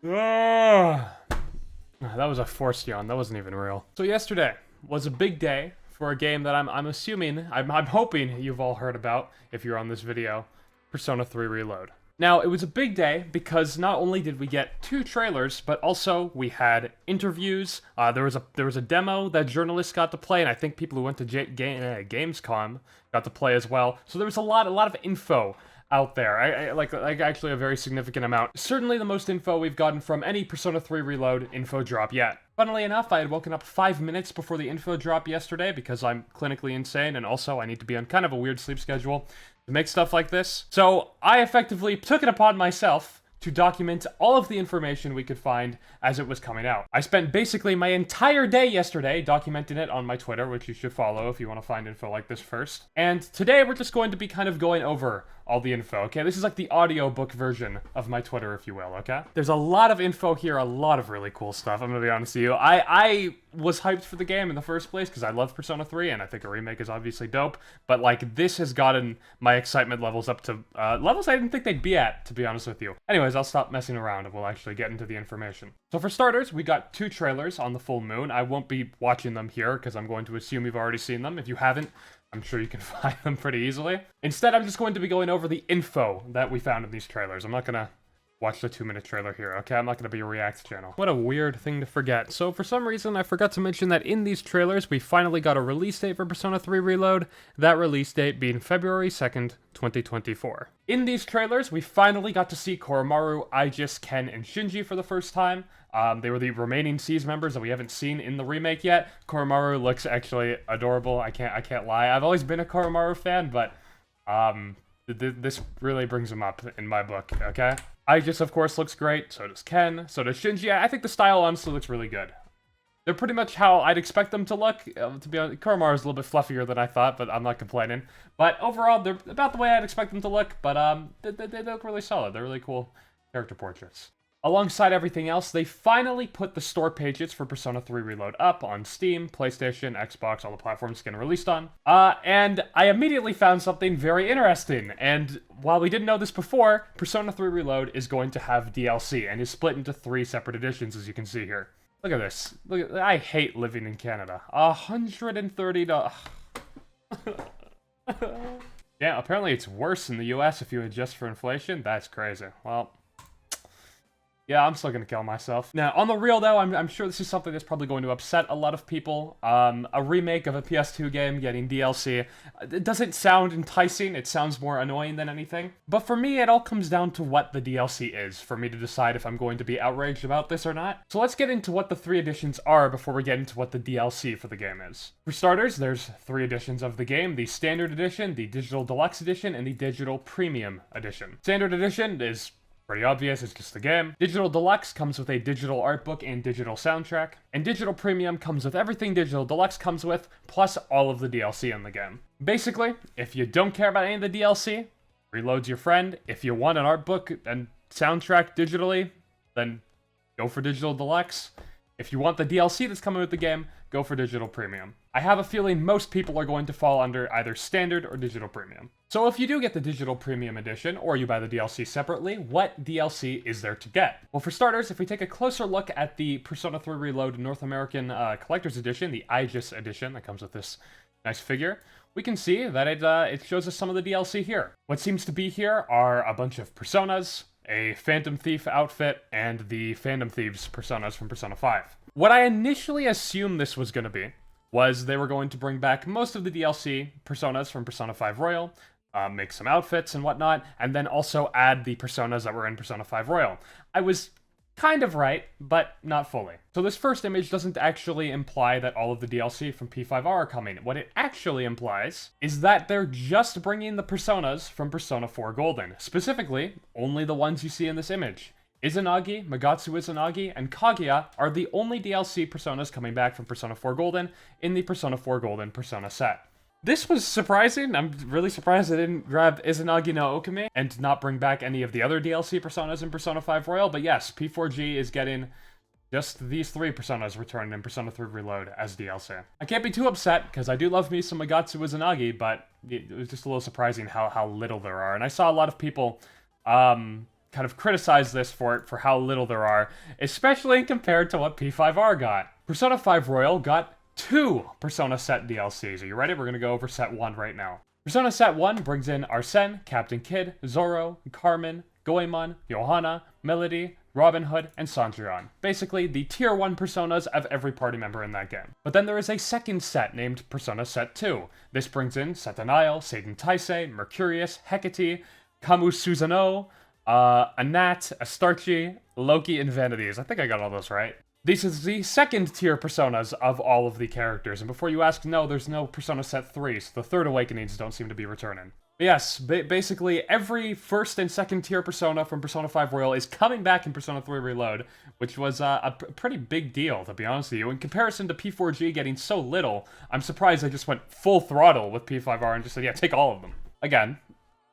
That was a forced yawn. That wasn't even real. So yesterday was a big day for a game that I'm hoping you've all heard about if you're on this video, Persona 3 Reload. Now, it was a big day because not only did we get 2 trailers, but also we had interviews. There was a demo that journalists got to play, and I think people who went to Gamescom got to play as well. So there was a lot of info out there. Like actually a very significant amount. Certainly the most info we've gotten from any Persona 3 Reload info drop yet. Funnily enough, I had woken up 5 minutes before the info drop yesterday because I'm clinically insane, and also I need to be on kind of a weird sleep schedule to make stuff like this. So I effectively took it upon myself to document all of the information we could find as it was coming out. I spent basically my entire day yesterday documenting it on my Twitter, which you should follow if you want to find info like this first. And today we're just going to be kind of going over all the info, okay? This is like the audiobook version of my Twitter, if you will, okay? There's a lot of info here, a lot of really cool stuff, I'm gonna be honest with you. I was hyped for the game in the first place because I love Persona 3, and I think a remake is obviously dope, but like, this has gotten my excitement levels up to levels I didn't think they'd be at, to be honest with you. Anyways, I'll stop messing around and we'll actually get into the information. So for starters, we got 2 trailers on the full moon. I won't be watching them here because I'm going to assume you've already seen them. If you haven't, I'm sure you can find them pretty easily. Instead, I'm just going to be going over the info that we found in these trailers. I'm not gonna watch the 2-minute trailer here, okay? I'm not gonna be a React channel. What a weird thing to forget. So for some reason, I forgot to mention that in these trailers, we finally got a release date for Persona 3 Reload, that release date being February 2nd, 2024. In these trailers, we finally got to see Koromaru, Aigis, Ken, and Shinji for the first time. They were the remaining Siege members that we haven't seen in the remake yet. Koromaru looks actually adorable. I can't lie. I've always been a Koromaru fan, but this really brings him up in my book, okay? Aigis, of course, looks great. So does Ken. So does Shinji. I think the style honestly looks really good. They're pretty much how I'd expect them to look. To be honest, Koromaru's a little bit fluffier than I thought, but I'm not complaining. But overall, they're about the way I'd expect them to look, but they look really solid. They're really cool character portraits. Alongside everything else, they finally put the store pages for Persona 3 Reload up on Steam, PlayStation, Xbox, all the platforms it's getting released on. And I immediately found something very interesting. And while we didn't know this before, Persona 3 Reload is going to have DLC and is split into 3 separate editions, as you can see here. Look at this. Look at, I hate living in Canada. $130. Yeah, apparently it's worse in the US if you adjust for inflation. That's crazy. Well, yeah, I'm still gonna kill myself. Now, on the real though, I'm sure this is something that's probably going to upset a lot of people. A remake of a PS2 game getting DLC. It doesn't sound enticing, it sounds more annoying than anything. But for me, it all comes down to what the DLC is, for me to decide if I'm going to be outraged about this or not. So let's get into what the 3 editions are before we get into what the DLC for the game is. For starters, there's 3 editions of the game: the Standard Edition, the Digital Deluxe Edition, and the Digital Premium Edition. Standard Edition is pretty obvious, it's just the game. Digital Deluxe comes with a digital art book and digital soundtrack. And Digital Premium comes with everything Digital Deluxe comes with, plus all of the DLC in the game. Basically, if you don't care about any of the DLC, Reload's your friend. If you want an art book and soundtrack digitally, then go for Digital Deluxe. If you want the DLC that's coming with the game, go for Digital Premium. I have a feeling most people are going to fall under either Standard or Digital Premium. So if you do get the Digital Premium Edition, or you buy the DLC separately, what DLC is there to get? Well, for starters, if we take a closer look at the Persona 3 Reload North American Collector's Edition, the Aigis Edition that comes with this nice figure, we can see that it shows us some of the DLC here. What seems to be here are a bunch of Personas, a Phantom Thief outfit, and the Phantom Thieves Personas from Persona 5. What I initially assumed this was going to be was they were going to bring back most of the DLC Personas from Persona 5 Royal, make some outfits and whatnot, and then also add the Personas that were in Persona 5 Royal. I was kind of right, but not fully. So this first image doesn't actually imply that all of the DLC from P5R are coming. What it actually implies is that they're just bringing the Personas from Persona 4 Golden. Specifically, only the ones you see in this image. Izanagi, Magatsu Izanagi, and Kaguya are the only DLC Personas coming back from Persona 4 Golden in the Persona 4 Golden Persona set. This was surprising. I'm really surprised they didn't grab Izanagi no Okame and not bring back any of the other DLC Personas in Persona 5 Royal, but yes, P4G is getting just these 3 Personas returned in Persona 3 Reload as DLC. I can't be too upset, because I do love me some Magatsu Izanagi, but it was just a little surprising how little there are, and I saw a lot of people kind kind of criticized this for how little there are, especially compared to what P5R got. Persona 5 Royal got 2 Persona Set DLCs. Are you ready? We're going to go over Set 1 right now. Persona Set 1 brings in Arsene, Captain Kidd, Zoro, Carmen, Goemon, Johanna, Melody, Robin Hood, and Cendrillon. Basically, the Tier 1 personas of every party member in that game. But then there is a second set named Persona Set 2. This brings in Satanael, Satan Taisei, Mercurius, Hecate, Camus Susanoo, Anat, Astarchi, Loki, and Vanities. I think I got all those right. This is the second tier personas of all of the characters, and before you ask, no, there's no Persona Set 3, so the third awakenings don't seem to be returning. But yes, basically every first and second tier persona from Persona 5 Royal is coming back in Persona 3 Reload, which was a pretty big deal, to be honest with you. In comparison to P4G getting so little, I'm surprised they just went full throttle with P5R and just said, yeah, take all of them. Again,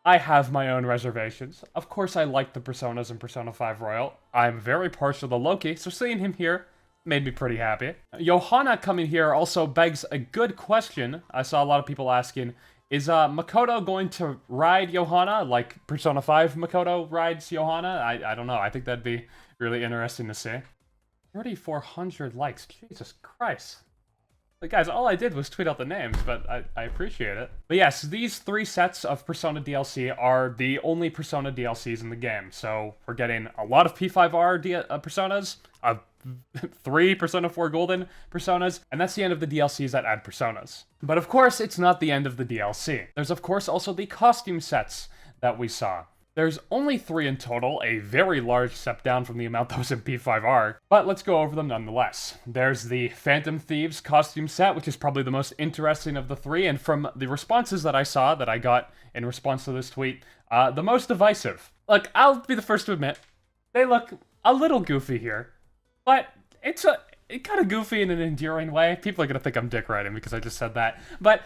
I have my own reservations. Of course I like the personas in Persona 5 Royal. I'm very partial to Loki, so seeing him here made me pretty happy. Johanna coming here also begs a good question. I saw a lot of people asking, is Makoto going to ride Johanna like Persona 5 Makoto rides Johanna? I don't know. I think that'd be really interesting to see. 3,400 likes. Jesus Christ. Like, guys, all I did was tweet out the names, but I appreciate it. But yes, these 3 sets of Persona DLC are the only Persona DLCs in the game. So we're getting a lot of P5R personas, 3 Persona 4 Golden personas, and that's the end of the DLCs that add personas. But of course, it's not the end of the DLC. There's of course also the costume sets that we saw. There's only 3 in total, a very large step down from the amount that was in P5R, but let's go over them nonetheless. There's the Phantom Thieves costume set, which is probably the most interesting of the 3, and from the responses that I saw, that I got in response to this tweet, the most divisive. Look, I'll be the first to admit, they look a little goofy here, but it's kind of goofy in an endearing way. People are gonna think I'm dick riding because I just said that, but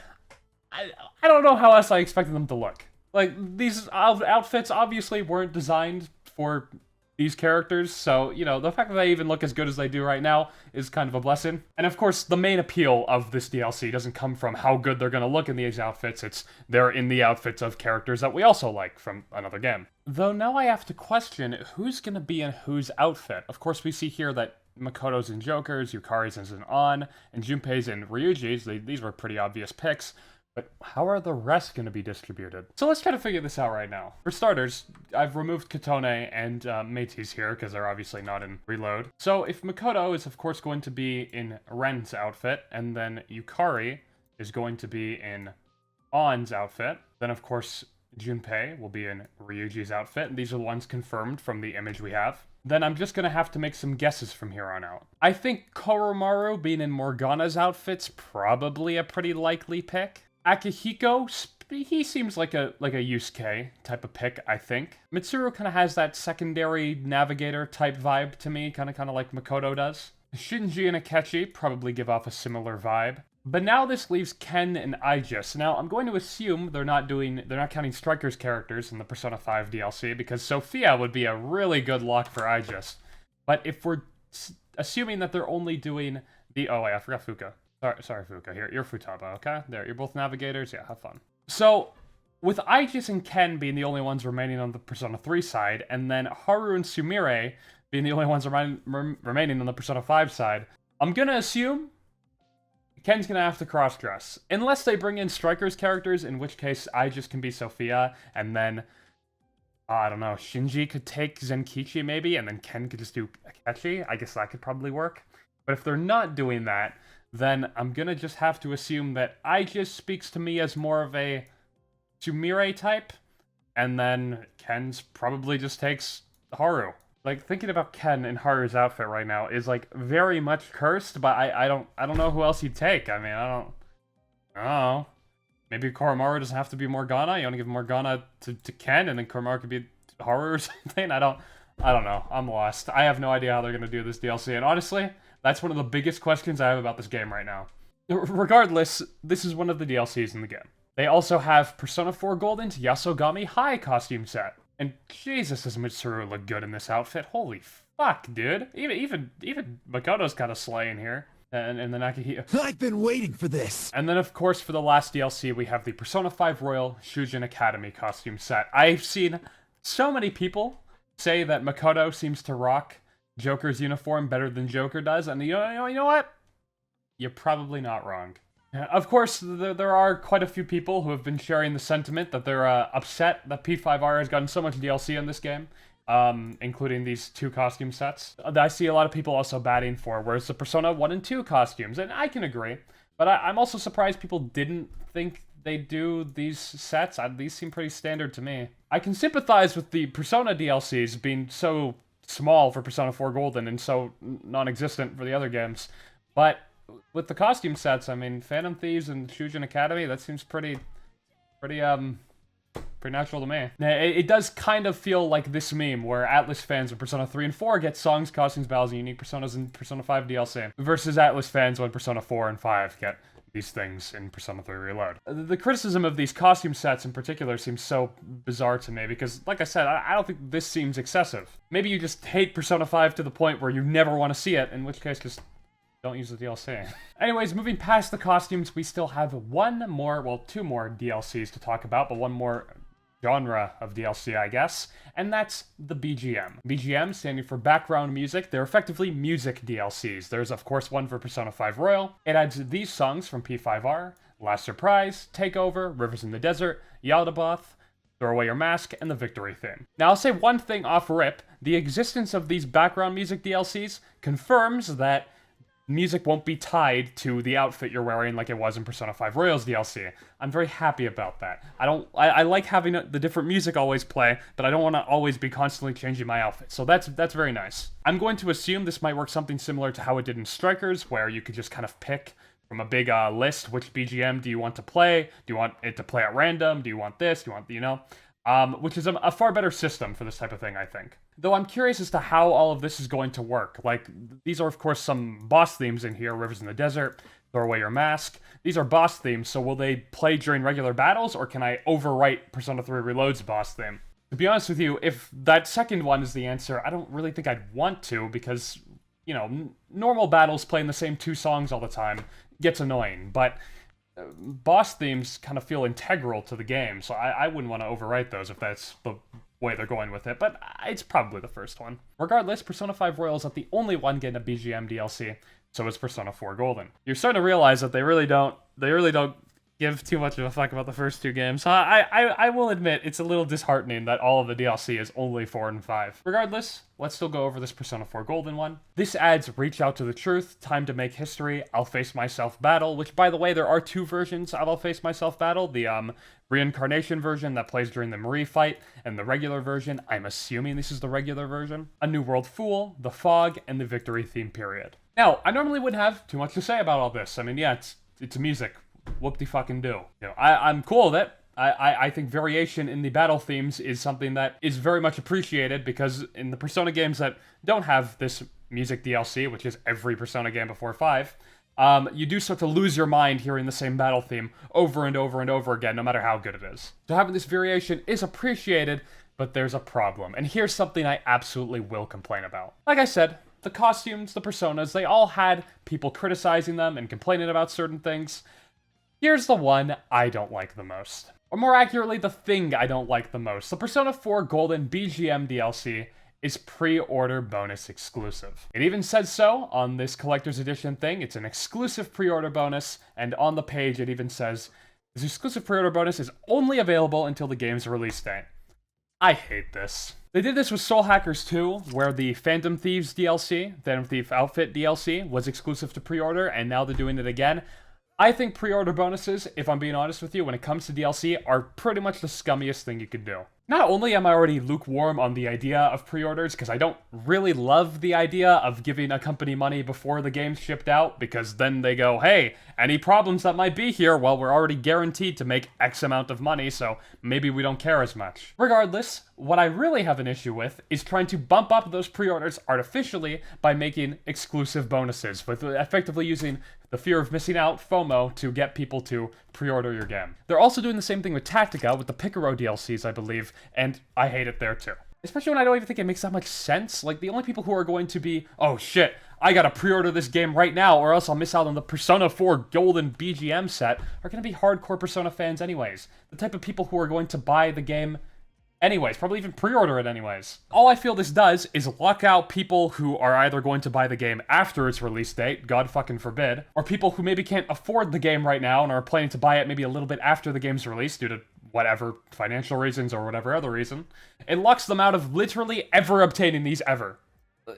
I don't know how else I expected them to look. Like, these outfits obviously weren't designed for these characters, so, you know, the fact that they even look as good as they do right now is kind of a blessing. And of course, the main appeal of this DLC doesn't come from how good they're gonna look in these outfits, it's they're in the outfits of characters that we also like from another game. Though now I have to question who's gonna be in whose outfit. Of course, we see here that Makoto's in Joker's, Yukari's is in On, and Junpei's in Ryuji's. These were pretty obvious picks. But how are the rest going to be distributed? So let's try to figure this out right now. For starters, I've removed Katone and Meiti's here because they're obviously not in Reload. So if Makoto is of course going to be in Ren's outfit, and then Yukari is going to be in On's outfit, then of course Junpei will be in Ryuji's outfit, and these are the ones confirmed from the image we have. Then I'm just gonna have to make some guesses from here on out. I think Koromaru being in Morgana's outfit's probably a pretty likely pick. Akihiko, he seems like a Yusuke type of pick, I think. Mitsuru kind of has that secondary navigator type vibe to me, kind of like Makoto does. Shinji and Akechi probably give off a similar vibe. But now this leaves Ken and Aigis. Now I'm going to assume they're not counting Striker's characters in the Persona 5 DLC, because Sophia would be a really good lock for Aigis. But if we're assuming that they're only doing the I forgot Fuka. Sorry, Fuka. Here, you're Futaba, okay? There, you're both navigators. Yeah, have fun. So, with Aigis and Ken being the only ones remaining on the Persona 3 side, and then Haru and Sumire being the only ones remaining on the Persona 5 side, I'm gonna assume Ken's gonna have to cross-dress. Unless they bring in Striker's characters, in which case Aigis can be Sophia, and then, I don't know, Shinji could take Zenkichi maybe, and then Ken could just do Akechi. I guess that could probably work. But if they're not doing that, then I'm gonna just have to assume that Aigis speaks to me as more of a Sumire type, and then Ken's probably just takes Haru. Like, thinking about Ken in Haru's outfit right now is, like, very much cursed, but I don't know who else he'd take. I mean, I don't know. Maybe Koromaru doesn't have to be Morgana. You want to give Morgana to Ken, and then Koromaru could be Haru or something? I don't know. I'm lost. I have no idea how they're gonna do this DLC, and honestly, that's one of the biggest questions I have about this game right now. Regardless, this is one of the DLCs in the game. They also have Persona 4 Golden's Yasogami High costume set. And Jesus, does Mitsuru look good in this outfit. Holy fuck, dude. Even Makoto's kind of slaying here. And then Akihiko. I've been waiting for this! And then, of course, for the last DLC, we have the Persona 5 Royal Shujin Academy costume set. I've seen so many people say that Makoto seems to rock Joker's uniform better than Joker does, and you know what? You're probably not wrong. Of course, there are quite a few people who have been sharing the sentiment that they're upset that P5R has gotten so much DLC in this game, including these 2 costume sets. I see a lot of people also batting for where's the Persona 1 and 2 costumes, and I can agree. But I'm also surprised people didn't think they'd do these sets. These seem pretty standard to me. I can sympathize with the Persona DLCs being so small for Persona 4 Golden and so non-existent for the other games, but with the costume sets, I mean, Phantom Thieves and Shujin Academy, that seems pretty natural to me. Now, it does kind of feel like this meme where Atlas fans of Persona 3 and 4 get songs, costumes, battles, and unique personas in Persona 5 DLC, versus Atlas fans when Persona 4 and 5 get these things in Persona 3 Reload. The criticism of these costume sets in particular seems so bizarre to me because, like I said, I don't think this seems excessive. Maybe you just hate Persona 5 to the point where you never want to see it, in which case just don't use the DLC. Anyways, moving past the costumes, we still have two more DLCs to talk about, but one more genre of DLC, I guess, and that's the BGM. BGM standing for background music. They're effectively music DLCs. There's, of course, one for Persona 5 Royal. It adds these songs from P5R, Last Surprise, Takeover, Rivers in the Desert, Yaldabaoth, Throw Away Your Mask, and the Victory theme. Now, I'll say one thing off rip. The existence of these background music DLCs confirms that music won't be tied to the outfit you're wearing like it was in Persona 5 Royal's DLC. I'm very happy about that. I like having the different music always play, but I don't want to always be constantly changing my outfit. So that's very nice. I'm going to assume this might work something similar to how it did in Strikers, where you could just kind of pick from a big list which BGM do you want to play? Do you want it to play at random? Do you want this? Do you want, which is a far better system for this type of thing, I think. Though I'm curious as to how all of this is going to work. Like, these are, of course, some boss themes in here. Rivers in the Desert, Throw Away Your Mask. These are boss themes, so will they play during regular battles, or can I overwrite Persona 3 Reload's boss theme? To be honest with you, if that second one is the answer, I don't really think I'd want to, because, normal battles playing the same 2 songs all the time gets annoying, but boss themes kind of feel integral to the game, so I wouldn't want to overwrite those if that's the way they're going with it, but it's probably the first one. Regardless, Persona 5 Royal is not the only one getting a BGM DLC, so is Persona 4 Golden. You're starting to realize that they really don't give too much of a fuck about the first 2 games. So I will admit, it's a little disheartening that all of the DLC is only 4 and 5. Regardless, let's still go over this Persona 4 Golden one. This adds Reach Out to the Truth, Time to Make History, I'll Face Myself Battle, which, by the way, there are 2 versions of I'll Face Myself Battle. The reincarnation version that plays during the Marie fight, and the regular version, I'm assuming this is the regular version. A New World Fool, The Fog, and the Victory theme period. Now, I normally wouldn't have too much to say about all this. I mean, yeah, it's music. Whoop-de-fucking-do. I'm cool with it. I think variation in the battle themes is something that is very much appreciated, because in the Persona games that don't have this music DLC, which is every Persona game before 5, you do start to lose your mind hearing the same battle theme over and over and over again, no matter how good it is. So having this variation is appreciated, but there's a problem. And here's something I absolutely will complain about. Like I said, the costumes, the personas, they all had people criticizing them and complaining about certain things. Here's the one I don't like the most. Or more accurately, the thing I don't like the most. The Persona 4 Golden BGM DLC is pre-order bonus exclusive. It even says so on this collector's edition thing. It's an exclusive pre-order bonus, and on the page it even says, this exclusive pre-order bonus is only available until the game's release date. I hate this. They did this with Soul Hackers 2, where the Phantom Thieves DLC, Phantom Thief Outfit DLC, was exclusive to pre-order, and now they're doing it again. I think pre-order bonuses, if I'm being honest with you, when it comes to DLC, are pretty much the scummiest thing you could do. Not only am I already lukewarm on the idea of pre-orders, because I don't really love the idea of giving a company money before the game's shipped out, because then they go, hey, any problems that might be here, well, we're already guaranteed to make X amount of money, so maybe we don't care as much. Regardless, what I really have an issue with is trying to bump up those pre-orders artificially by making exclusive bonuses, with effectively using the fear of missing out, FOMO, to get people to pre-order your game. They're also doing the same thing with Tactica, with the Picaro DLCs, I believe, and I hate it there too. Especially when I don't even think it makes that much sense. Like, the only people who are going to be, oh shit, I gotta pre-order this game right now or else I'll miss out on the Persona 4 Golden BGM set, are gonna be hardcore Persona fans anyways. The type of people who are going to buy the game anyways, probably even pre-order it anyways. All I feel this does is lock out people who are either going to buy the game after its release date, God fucking forbid, or people who maybe can't afford the game right now and are planning to buy it maybe a little bit after the game's release due to whatever financial reasons or whatever other reason. It locks them out of literally ever obtaining these ever.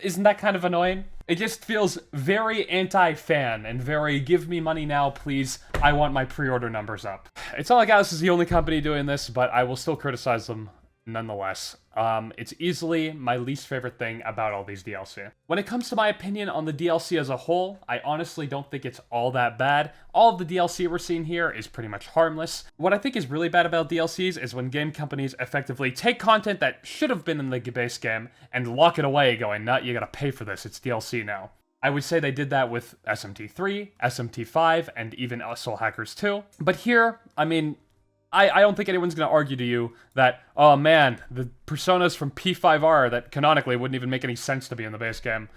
Isn't that kind of annoying? It just feels very anti-fan and very give me money now, please. I want my pre-order numbers up. It's not like Aigis is the only company doing this, but I will still criticize them nonetheless. It's easily my least favorite thing about all these DLC. When it comes to my opinion on the DLC as a whole, I honestly don't think it's all that bad. All of the DLC we're seeing here is pretty much harmless. What I think is really bad about DLCs is when game companies effectively take content that should have been in the base game and lock it away going, nah, you gotta pay for this, it's DLC now. I would say they did that with SMT3, SMT5, and even Soul Hackers 2. But here, I mean, I don't think anyone's going to argue to you that, oh man, the personas from P5R that canonically wouldn't even make any sense to be in the base game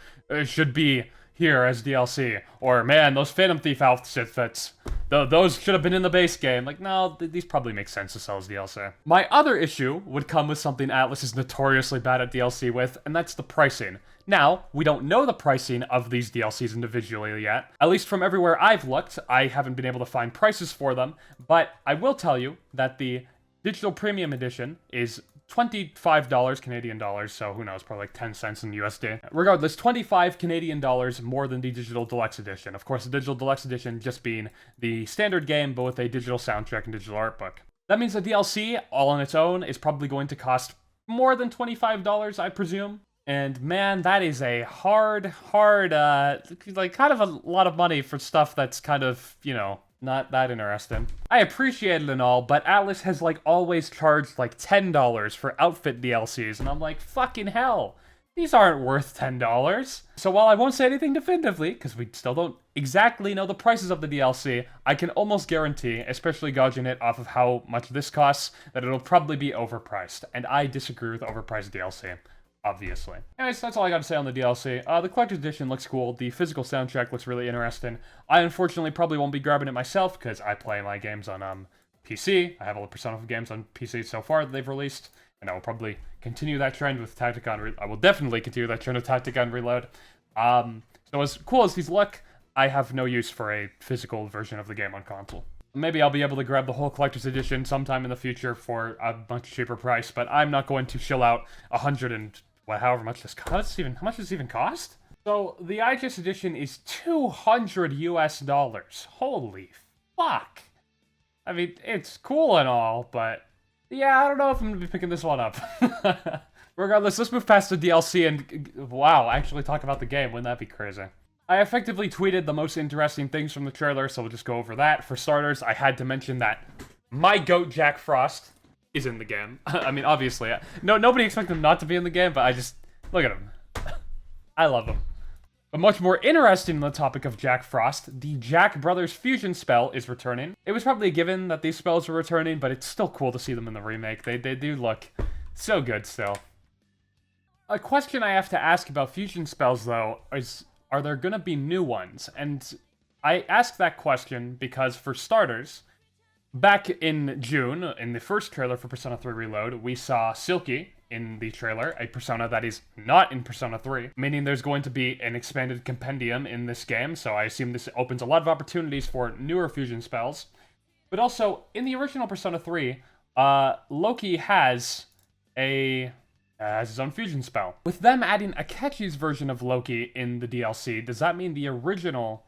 should be here as DLC. Or, man, those Phantom Thief outfits, those should have been in the base game. Like, no, these probably make sense to sell as DLC. My other issue would come with something Atlus is notoriously bad at DLC with, and that's the pricing. Now, we don't know the pricing of these DLCs individually yet. At least from everywhere I've looked, I haven't been able to find prices for them, but I will tell you that the Digital Premium Edition is $25 Canadian dollars, so who knows, probably like 10 cents in USD. Regardless, 25 Canadian dollars more than the Digital Deluxe Edition. Of course, the Digital Deluxe Edition just being the standard game, but with a digital soundtrack and digital art book. That means the DLC, all on its own, is probably going to cost more than $25, I presume. And man, that is a hard, like kind of a lot of money for stuff that's kind of, you know, not that interesting. I appreciate it and all, but Atlus has like always charged like $10 for outfit DLCs, and I'm like, fucking hell, these aren't worth $10. So while I won't say anything definitively, because we still don't exactly know the prices of the DLC, I can almost guarantee, especially gauging it off of how much this costs, that it'll probably be overpriced, and I disagree with overpriced DLC. Obviously. Anyways, that's all I got to say on the DLC. The Collector's Edition looks cool. The physical soundtrack looks really interesting. I unfortunately probably won't be grabbing it myself because I play my games on PC. I have all the Persona games on PC so far that they've released, and I will probably continue that trend with Tactica. I will definitely continue that trend with Tactica and Reload. So as cool as these look, I have no use for a physical version of the game on console. Maybe I'll be able to grab the whole Collector's Edition sometime in the future for a much cheaper price, but I'm not going to shell out however much this costs. How much does this even cost? So the Aigis edition is $200 US. Holy fuck! I mean, it's cool and all, but yeah, I don't know if I'm gonna be picking this one up. Regardless, let's move past the DLC and wow, actually talk about the game. Wouldn't that be crazy? I effectively tweeted the most interesting things from the trailer, so we'll just go over that. For starters, I had to mention that my goat Jack Frost is in the game. I mean, obviously, nobody expected him not to be in the game, but I just, look at him. I love him. But much more interesting on the topic of Jack Frost, the Jack Brothers fusion spell is returning. It was probably a given that these spells were returning, but it's still cool to see them in the remake. They do look so good still. A question I have to ask about fusion spells, though, is, are there gonna be new ones? And I ask that question because, for starters, back in June, in the first trailer for Persona 3 Reload, we saw Silky in the trailer, a persona that is not in Persona 3, meaning there's going to be an expanded compendium in this game, so I assume this opens a lot of opportunities for newer fusion spells. But also, in the original Persona 3, Loki has his own fusion spell. With them adding Akechi's version of Loki in the DLC, does that mean the original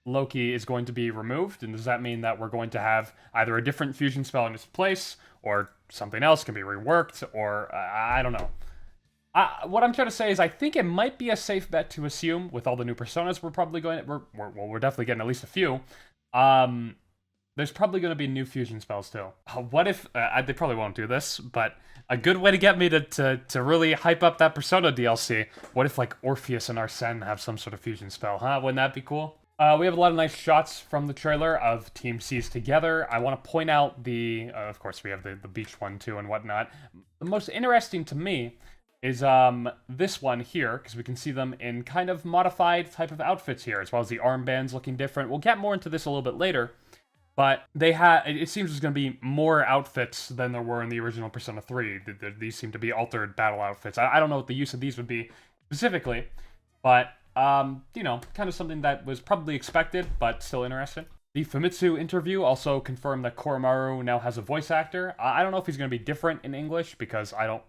Loki is going to be removed? And does that mean that we're going to have either a different fusion spell in its place, or something else can be reworked, or I don't know. What I'm trying to say is I think it might be a safe bet to assume, with all the new personas we're probably going to, we're definitely getting at least a few, there's probably going to be new fusion spells too. What if, they probably won't do this, but a good way to get me to really hype up that Persona DLC, what if like Orpheus and Arsene have some sort of fusion spell, huh? Wouldn't that be cool? We have a lot of nice shots from the trailer of Team C's together. I want to point out of course we have the beach one too and whatnot. The most interesting to me is this one here, because we can see them in kind of modified type of outfits here, as well as the armbands looking different. We'll get more into this a little bit later. But it seems there's going to be more outfits than there were in the original Persona 3. These seem to be altered battle outfits. I don't know what the use of these would be specifically, but, you know, kind of something that was probably expected, but still interesting. The Famitsu interview also confirmed that Koromaru now has a voice actor. I don't know if he's going to be different in English, because I don't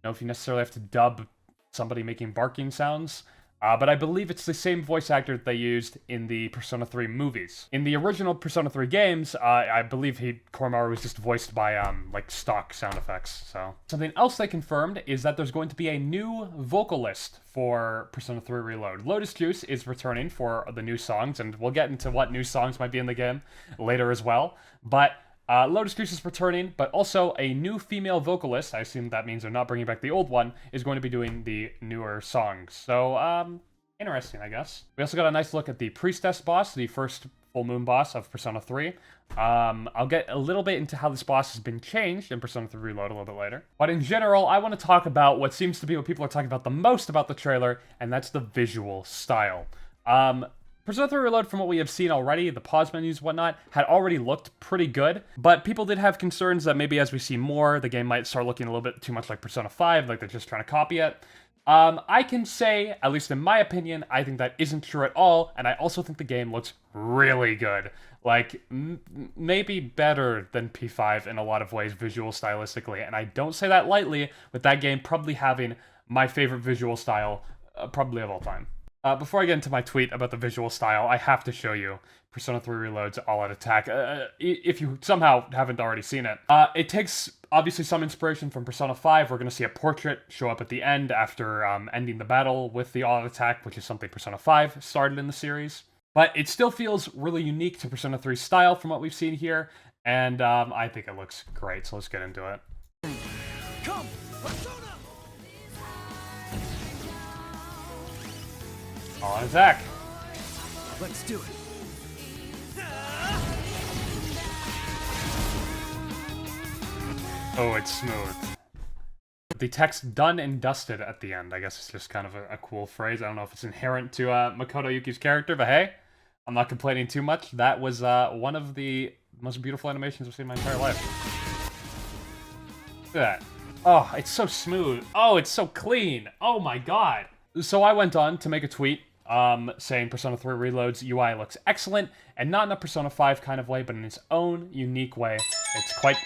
know if you necessarily have to dub somebody making barking sounds. But I believe it's the same voice actor that they used in the Persona 3 movies. In the original Persona 3 games, I believe Koromaru was just voiced by, like, stock sound effects, so. Something else they confirmed is that there's going to be a new vocalist for Persona 3 Reload. Lotus Juice is returning for the new songs, and we'll get into what new songs might be in the game later as well. But Lotus Juice is returning, but also a new female vocalist, I assume that means they're not bringing back the old one, is going to be doing the newer songs. So, interesting, I guess. We also got a nice look at the Priestess boss, the first full moon boss of Persona 3. I'll get a little bit into how this boss has been changed in Persona 3 Reload a little bit later. But in general, I want to talk about what seems to be what people are talking about the most about the trailer, and that's the visual style. Persona 3 Reload, from what we have seen already, the pause menus and whatnot, had already looked pretty good, but people did have concerns that maybe as we see more, the game might start looking a little bit too much like Persona 5, like they're just trying to copy it. I can say, at least in my opinion, I think that isn't true at all, and I also think the game looks really good. Like, maybe better than P5 in a lot of ways, visual stylistically, and I don't say that lightly, with that game probably having my favorite visual style, probably of all time. Before I get into my tweet about the visual style, I have to show you Persona 3 Reload's all-out attack, if you somehow haven't already seen it. It takes, obviously, some inspiration from Persona 5. We're going to see a portrait show up at the end after ending the battle with the all-out attack, which is something Persona 5 started in the series. But it still feels really unique to Persona 3's style from what we've seen here, and I think it looks great, so let's get into it. Come, Persona! All-out attack. Let's do it. Oh, it's smooth. The text "done and dusted" at the end, I guess it's just kind of a cool phrase. I don't know if it's inherent to Makoto Yuki's character, but hey, I'm not complaining too much. That was one of the most beautiful animations I've seen in my entire life. Look at that. Oh, it's so smooth. Oh, it's so clean. Oh my god. So I went on to make a tweet saying Persona 3 Reload's UI looks excellent, and not in a Persona 5 kind of way, but in its own unique way. It's quite...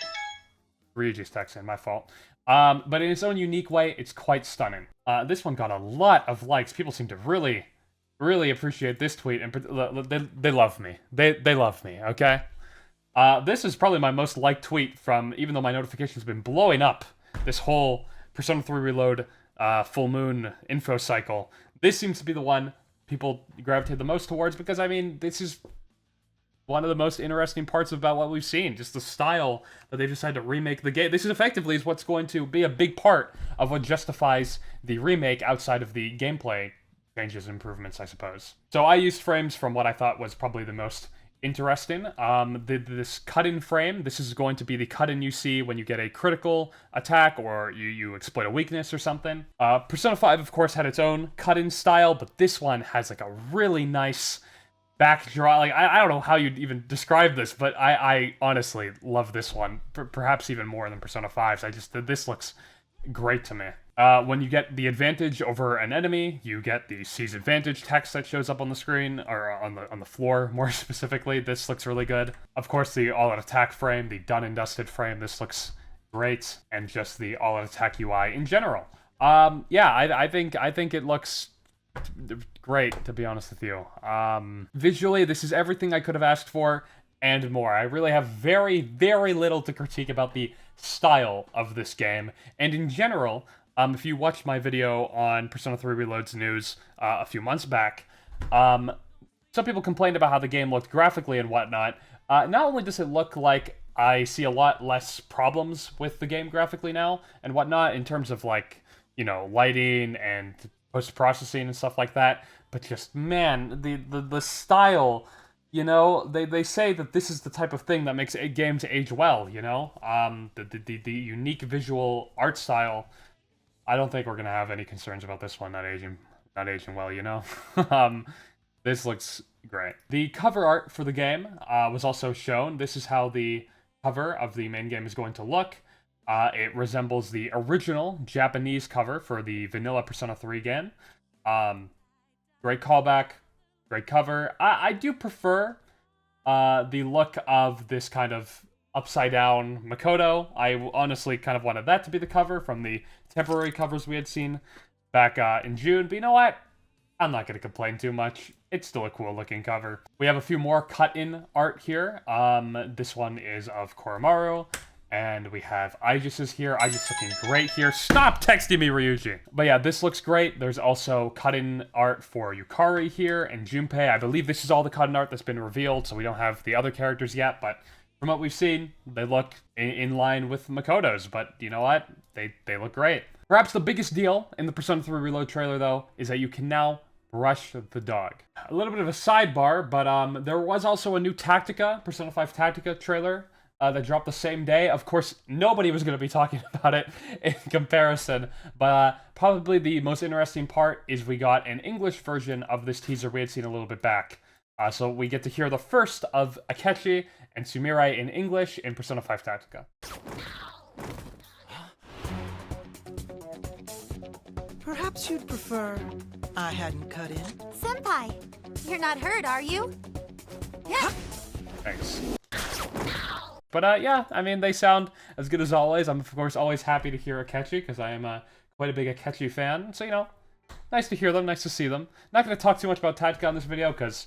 Ryuji's texting, my fault. But in its own unique way, it's quite stunning. This one got a lot of likes. People seem to really, really appreciate this tweet, and they love me. They love me, okay? This is probably my most liked tweet from, even though my notifications have been blowing up this whole Persona 3 Reload full moon info cycle. This seems to be the one people gravitate the most towards, because, I mean, this is one of the most interesting parts about what we've seen. Just the style that they've decided to remake the game. This is effectively is what's going to be a big part of what justifies the remake outside of the gameplay changes and improvements, I suppose. So I used frames from what I thought was probably the most interesting. This cut-in frame, this is going to be the cut-in you see when you get a critical attack or you exploit a weakness or something. Persona 5, of course, had its own cut-in style, but this one has like a really nice backdraw. Like, I don't know how you'd even describe this, but I honestly love this one, perhaps even more than Persona 5's. This looks great to me. When you get the advantage over an enemy, you get the Seize Advantage text that shows up on the screen, or on the floor, more specifically. This looks really good. Of course, the all-out attack frame, the done and dusted frame, this looks great, and just the all-out attack UI in general. Yeah, I think it looks great, to be honest with you. Visually, this is everything I could have asked for, and more. I really have very, very little to critique about the style of this game, and in general, if you watched my video on Persona 3 Reload's news a few months back, some people complained about how the game looked graphically and whatnot. Not only does it look like I see a lot less problems with the game graphically now and whatnot in terms of, like, you know, lighting and post-processing and stuff like that, but just, man, the style, you know, they say that this is the type of thing that makes games age well, you know? The unique visual art style. I don't think we're gonna have any concerns about this one not aging well, you know? This looks great. The cover art for the game was also shown. This is how the cover of the main game is going to look. It resembles the original Japanese cover for the vanilla Persona 3 game. Great callback, great cover. I do prefer the look of this kind of upside-down Makoto. I honestly kind of wanted that to be the cover from the temporary covers we had seen back in June. But you know what? I'm not going to complain too much. It's still a cool-looking cover. We have a few more cut-in art here. This one is of Koromaru. And we have Aigis here. Aigis looking great here. Stop texting me, Ryuji! But yeah, this looks great. There's also cut-in art for Yukari here and Junpei. I believe this is all the cut-in art that's been revealed, so we don't have the other characters yet, but from what we've seen, they look in line with Makoto's. But you know what? They look great. Perhaps the biggest deal in the Persona 3 Reload trailer, though, is that you can now brush the dog. A little bit of a sidebar, but there was also a new Tactica, Persona 5 Tactica trailer, that dropped the same day. Of course, nobody was going to be talking about it in comparison, but probably the most interesting part is we got an English version of this teaser we had seen a little bit back. So we get to hear the first of Akechi and Sumire in English in Persona 5 Tactica. Perhaps you'd prefer I hadn't cut in. Senpai, you're not hurt, are you? Yeah. Thanks. But yeah, I mean, they sound as good as always. I'm, of course, always happy to hear Akechi, because I am quite a big Akechi fan. So, you know, nice to hear them, nice to see them. Not going to talk too much about Tactica on this video, because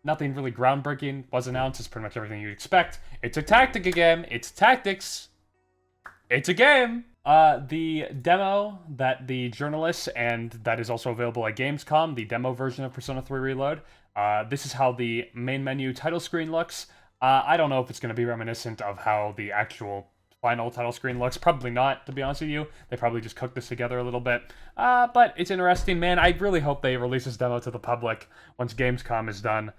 nothing really groundbreaking was announced. It's pretty much everything you'd expect. It's a Tactica game. It's tactics. It's a game. The demo that the journalists, and that is also available at Gamescom, the demo version of Persona 3 Reload, this is how the main menu title screen looks. I don't know if it's going to be reminiscent of how the actual final title screen looks. Probably not, to be honest with you. They probably just cooked this together a little bit. But it's interesting, man. I really hope they release this demo to the public once Gamescom is done.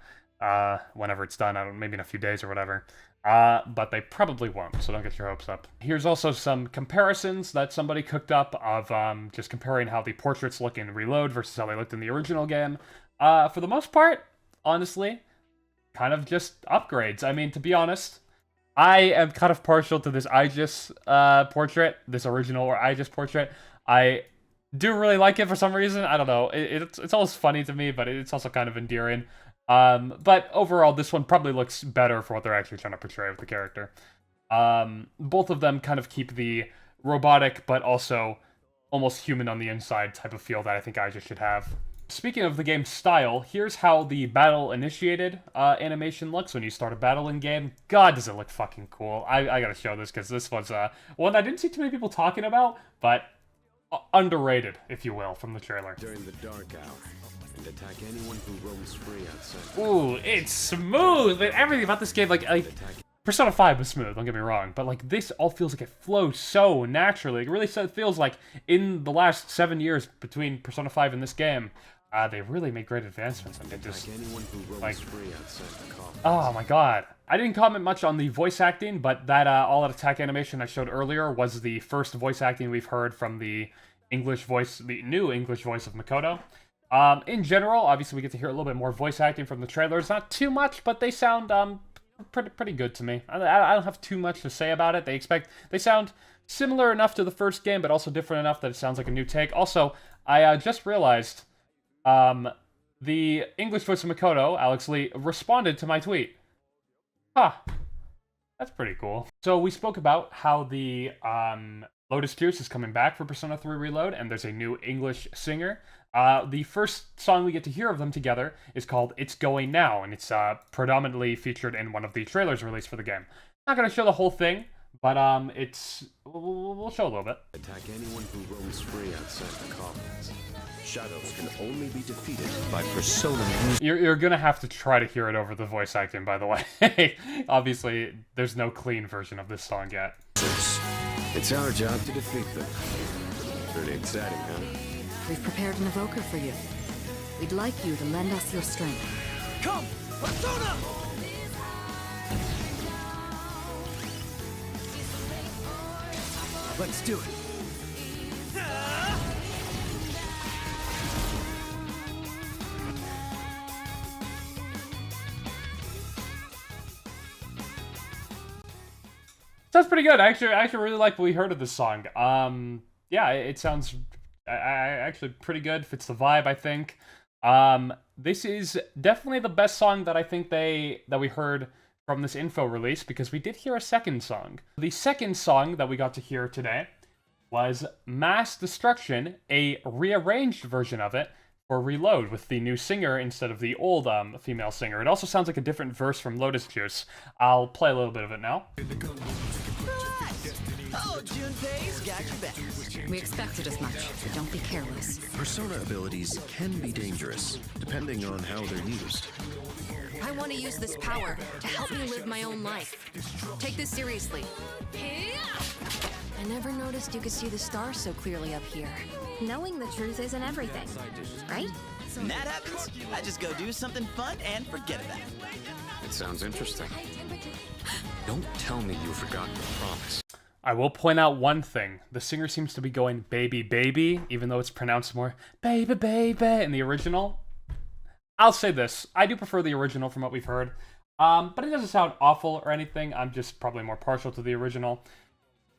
Whenever it's done, I don't know, maybe in a few days or whatever. But they probably won't, so don't get your hopes up. Here's also some comparisons that somebody cooked up of just comparing how the portraits look in Reload versus how they looked in the original game. For the most part, honestly, kind of just upgrades. I mean, to be honest, I am kind of partial to this Aigis portrait, this original Aigis portrait. I do really like it for some reason. I don't know. It's always funny to me, but it's also kind of endearing. But overall, this one probably looks better for what they're actually trying to portray with the character. Both of them kind of keep the robotic, but also almost human on the inside type of feel that I think Aigis should have. Speaking of the game's style, here's how the battle initiated animation looks when you start a battle in game. God, does it look fucking cool. I gotta show this because this was one I didn't see too many people talking about, but underrated, if you will, from the trailer. During the dark hour, and attack anyone who roams free outside. Ooh, it's smooth! But everything about this game, like Persona 5 was smooth, don't get me wrong, but like this all feels like it flows so naturally. It really feels like in the last 7 years between Persona 5 and this game, they really made great advancements. And just like, oh my god! I didn't comment much on the voice acting, but that all-out attack animation I showed earlier was the first voice acting we've heard from the English voice, the new English voice of Makoto. In general, obviously we get to hear a little bit more voice acting from the trailers. Not too much, but they sound pretty good to me. I don't have too much to say about it. They sound similar enough to the first game, but also different enough that it sounds like a new take. Also, I just realized the English voice of Makoto, Alex Lee, responded to my tweet. Huh. That's pretty cool. So we spoke about how the Lotus Juice is coming back for Persona 3 Reload, and there's a new English singer. The first song we get to hear of them together is called It's Going Now, and it's predominantly featured in one of the trailers released for the game. Not going to show the whole thing, but we'll show a little bit. Attack anyone who roams free outside the commons. Shadows can only be defeated by persona. You're going to have to try to hear it over the voice acting, by the way. Obviously, there's no clean version of this song yet. It's our job to defeat them. Pretty exciting, huh? We've prepared an evoker for you. We'd like you to lend us your strength. Come, Persona! Let's do it. Sounds pretty good. I actually really like what we heard of this song. Yeah, it sounds actually pretty good. Fits the vibe, I think. This is definitely the best song that I think that we heard from this info release, because we did hear a second song. The second song that we got to hear today was Mass Destruction, a rearranged version of it for Reload with the new singer instead of the old female singer. It also sounds like a different verse from Lotus Juice. I'll play a little bit of it now. Oh, Junpei's got your back. We expected as much. Don't be careless. Persona abilities can be dangerous, depending on how they're used. I want to use this power to help me live my own life. Take this seriously. I never noticed you could see the stars so clearly up here. Knowing the truth isn't everything, right? When that happens, I just go do something fun and forget about it. It sounds interesting. Don't tell me you've forgotten your promise. I will point out one thing. The singer seems to be going baby baby, even though it's pronounced more baby baby in the original. I'll say this. I do prefer the original from what we've heard. But it doesn't sound awful or anything. I'm just probably more partial to the original.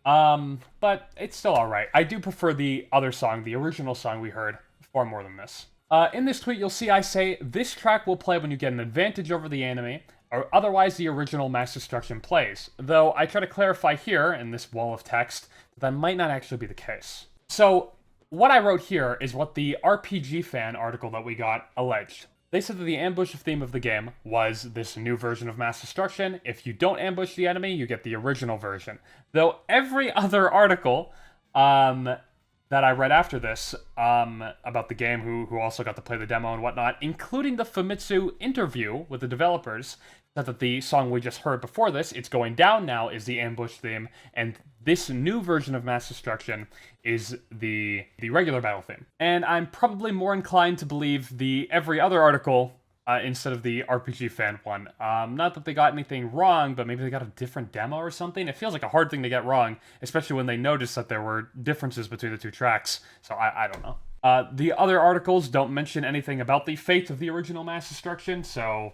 But it's still alright. I do prefer the other song, the original song we heard, far more than this. In this tweet, you'll see I say, this track will play when you get an advantage over the enemy, or otherwise the original Mass Destruction plays. Though I try to clarify here, in this wall of text, that might not actually be the case. So, what I wrote here is what the RPG Fan article that we got alleged. They said that the ambush theme of the game was this new version of Mass Destruction. If you don't ambush the enemy, you get the original version. Though every other article that I read after this about the game, who also got to play the demo and whatnot, including the Famitsu interview with the developers, said that the song we just heard before this, It's Going Down Now, is the ambush theme, and this new version of Mass Destruction is the regular battle theme. And I'm probably more inclined to believe the every other article instead of the RPG Fan one. Not that they got anything wrong, but maybe they got a different demo or something. It feels like a hard thing to get wrong, especially when they noticed that there were differences between the two tracks. So I don't know. The other articles don't mention anything about the fate of the original Mass Destruction, so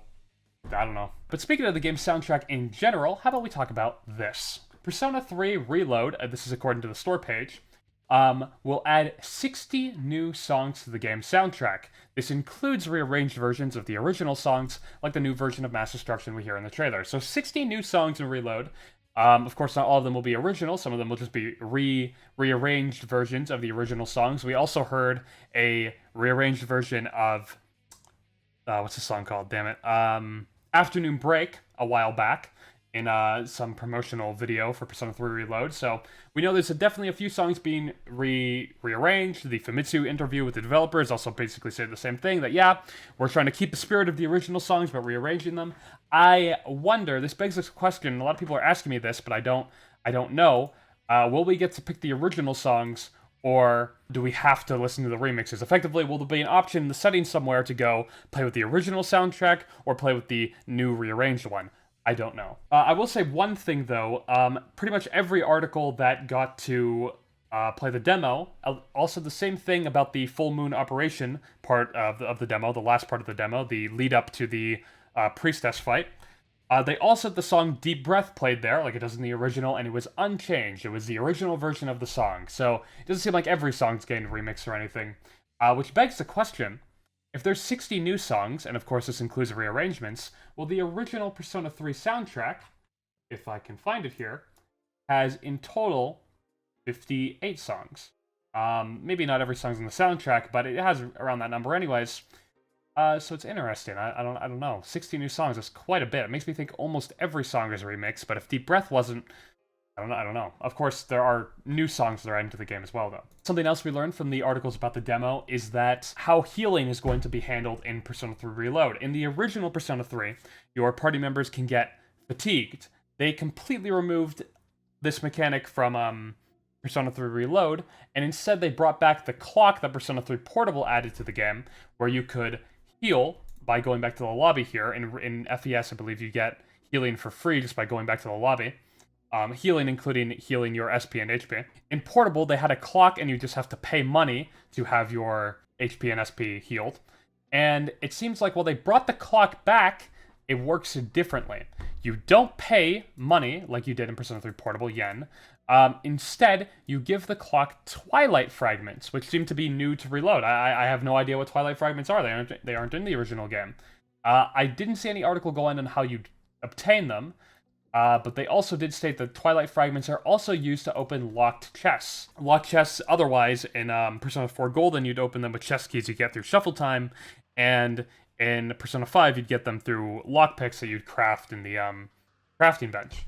I don't know. But speaking of the game's soundtrack in general, how about we talk about this? Persona 3 Reload, this is according to the store page, will add 60 new songs to the game's soundtrack. This includes rearranged versions of the original songs, like the new version of Mass Destruction we hear in the trailer. So 60 new songs in Reload. Of course, not all of them will be original. Some of them will just be rearranged versions of the original songs. We also heard a rearranged version of... what's the song called? Damn it. Afternoon Break a while back in some promotional video for Persona 3 Reload. So we know there's definitely a few songs being rearranged. The Famitsu interview with the developers also basically said the same thing, that yeah, we're trying to keep the spirit of the original songs but rearranging them. I wonder, this begs this question, a lot of people are asking me this, but I don't know. Will we get to pick the original songs, or do we have to listen to the remixes? Effectively, will there be an option in the settings somewhere to go play with the original soundtrack or play with the new rearranged one? I don't know. I will say one thing, though. Pretty much every article that got to play the demo also the same thing about the Full Moon Operation part of the demo, the last part of the demo, the lead up to the Priestess fight. They also had the song Deep Breath played there, like it does in the original, and it was unchanged. It was the original version of the song. So it doesn't seem like every song's getting remixed or anything. Which begs the question, if there's 60 new songs, and of course this includes rearrangements, well, the original Persona 3 soundtrack, if I can find it here, has in total 58 songs. Maybe not every song's on the soundtrack, but it has around that number anyways. So it's interesting. I don't know. 60 new songs is quite a bit. It makes me think almost every song is a remix, but if Deep Breath wasn't, I don't know. Of course, there are new songs that are added to the game as well, though. Something else we learned from the articles about the demo is that how healing is going to be handled in Persona 3 Reload. In the original Persona 3, your party members can get fatigued. They completely removed this mechanic from Persona 3 Reload, and instead they brought back the clock that Persona 3 Portable added to the game, where you could heal by going back to the lobby here. In FES, I believe you get healing for free just by going back to the lobby. Healing including healing your SP and HP. In Portable, they had a clock and you just have to pay money to have your HP and SP healed. And it seems like while they brought the clock back, it works differently. you don't pay money like you did in Persona 3 Portable, yen. Instead, you give the clock Twilight Fragments, which seem to be new to Reload. I have no idea what Twilight Fragments are. They aren't in the original game. I didn't see any article going on how you obtain them, but they also did state that Twilight Fragments are also used to open locked chests. Locked chests, otherwise, in Persona 4 Golden, you'd open them with chest keys you get through Shuffle Time, and in Persona 5, you'd get them through lockpicks that you'd craft in the crafting bench.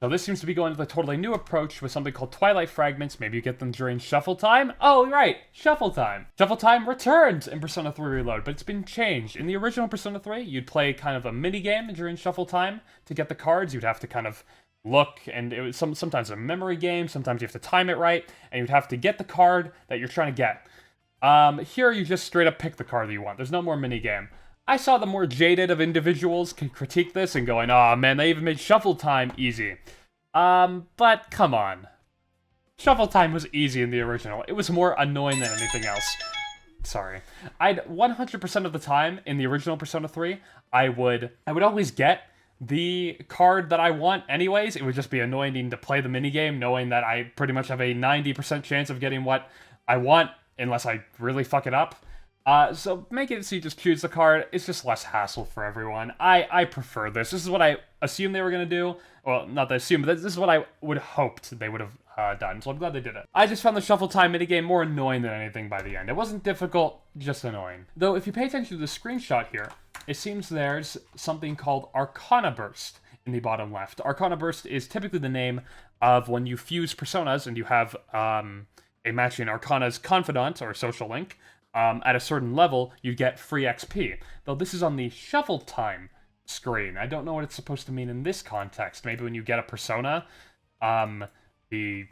So this seems to be going with a totally new approach with something called Twilight Fragments. Maybe you get them during Shuffle Time. Oh, right, Shuffle Time. Shuffle Time returns in Persona 3 Reload, but it's been changed. In the original Persona 3, you'd play kind of a mini-game during Shuffle Time to get the cards. You'd have to kind of look, and it was sometimes a memory game, sometimes you have to time it right, and you'd have to get the card that you're trying to get. Here you just straight up pick the card that you want. There's no more mini-game. I saw the more jaded of individuals can critique this and going, "Aw, man, they even made Shuffle Time easy." But come on. Shuffle Time was easy in the original. It was more annoying than anything else. Sorry. I'd 100% of the time in the original Persona 3, I would always get the card that I want anyways. It would just be annoying to play the minigame knowing that I pretty much have a 90% chance of getting what I want unless I really fuck it up. So make it so you just choose the card. It's just less hassle for everyone. I prefer this. This is what I assumed they were going to do. Well, not that I assumed, but this is what I would have hoped they would have done. So I'm glad they did it. I just found the Shuffle Time minigame more annoying than anything by the end. It wasn't difficult, just annoying. Though if you pay attention to the screenshot here, it seems there's something called Arcana Burst in the bottom left. Arcana Burst is typically the name of when you fuse personas and you have a matching Arcana's Confidant or social link. At a certain level, you get free XP. Though this is on the Shuffle Time screen. I don't know what it's supposed to mean in this context. Maybe when you get a persona, you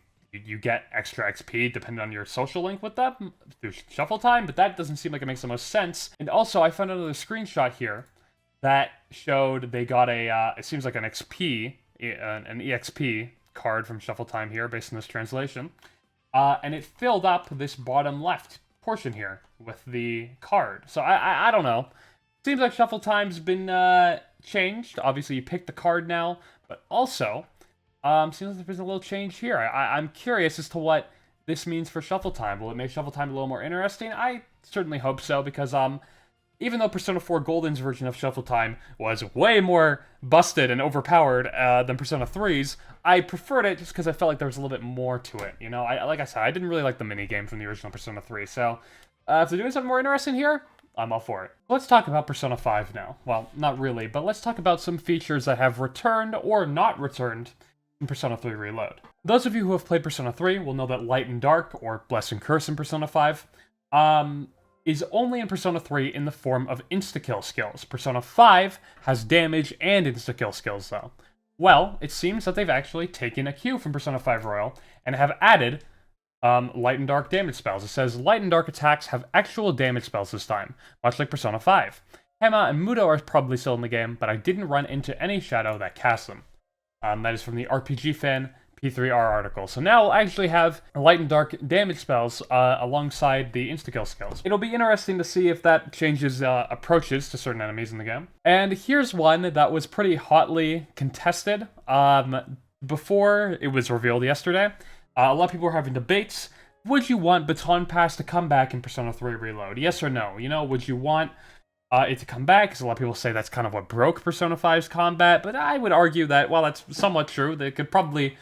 get extra XP depending on your social link with them through Shuffle Time, but that doesn't seem like it makes the most sense. And also, I found another screenshot here that showed they got a, it seems like an XP, an EXP card from Shuffle Time here, based on this translation. And it filled up this bottom left portion here with the card. So I don't know. Seems like Shuffle Time's been changed. Obviously, you pick the card now, but also seems like there's a little change here. I'm curious as to what this means for Shuffle Time. Will it make Shuffle Time a little more interesting? I certainly hope so, because even though Persona 4 Golden's version of Shuffle Time was way more busted and overpowered than Persona 3's, I preferred it just because I felt like there was a little bit more to it. You know, like I said, I didn't really like the minigame from the original Persona 3, so if they're doing something more interesting here, I'm all for it. Let's talk about Persona 5 now. Well, not really, but let's talk about some features that have returned or not returned in Persona 3 Reload. Those of you who have played Persona 3 will know that Light and Dark, or Bless and Curse in Persona 5, is only in Persona 3 in the form of insta-kill skills. Persona 5 has damage and insta-kill skills, though. Well, it seems that they've actually taken a cue from Persona 5 Royal and have added Light and Dark damage spells. It says, Light and Dark attacks have actual damage spells this time, much like Persona 5. Hema and Muto are probably still in the game, but I didn't run into any Shadow that cast them. That is from the RPG Fan P3R article. So now we'll actually have Light and Dark damage spells alongside the insta-kill skills. It'll be interesting to see if that changes approaches to certain enemies in the game. And here's one that was pretty hotly contested before it was revealed yesterday. A lot of people were having debates. Would you want Baton Pass to come back in Persona 3 Reload? Yes or no? You know, would you want it to come back? Because a lot of people say that's kind of what broke Persona 5's combat, but I would argue that, while that's somewhat true, you could probably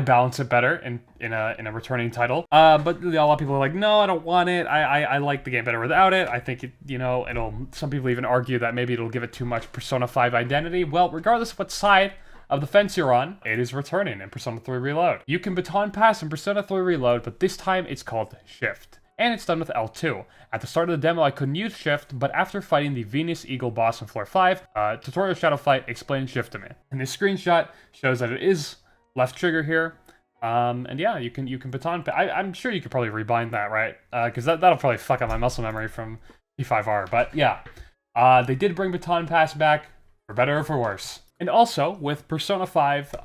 balance it better in a returning title. But a lot of people are like, no, I don't want it. I like the game better without it. I think it, you know, some people even argue that maybe it'll give it too much Persona 5 identity. Well, regardless of what side of the fence you're on, it is returning in Persona 3 Reload. You can Baton Pass in Persona 3 Reload, but this time it's called Shift. And it's done with L2. At the start of the demo, I couldn't use Shift, but after fighting the Venus Eagle boss on floor 5, Tutorial Shadow Fight explained Shift to me. And this screenshot shows that it is left trigger here. And yeah, you can Baton Pass. I'm sure you could probably rebind that, right? Because that'll probably fuck up my muscle memory from P5R. But yeah, they did bring Baton Pass back, for better or for worse. And also, with Persona 5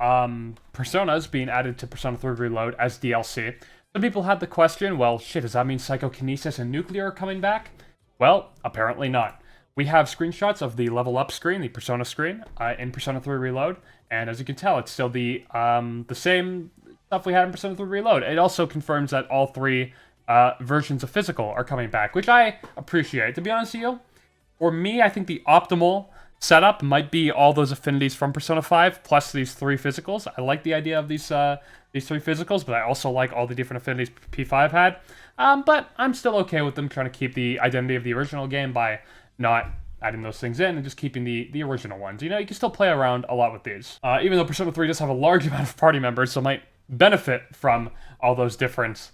personas being added to Persona 3 Reload as DLC, some people had the question, well, shit, does that mean Psychokinesis and Nuclear are coming back? Well, apparently not. we have screenshots of the level up screen, the Persona screen, in Persona 3 Reload, and as you can tell, it's still the same stuff we had in Persona 3 Reload. It also confirms that all 3 versions of physical are coming back, which I appreciate. To be honest with you, for me, I think the optimal setup might be all those affinities from Persona 5 plus these 3 physicals. I like the idea of these 3 physicals, but I also like all the different affinities P5 had. But I'm still okay with them trying to keep the identity of the original game by not adding those things in and just keeping the original ones. You know, you can still play around a lot with these. Even though Persona 3 does have a large amount of party members, so might benefit from all those different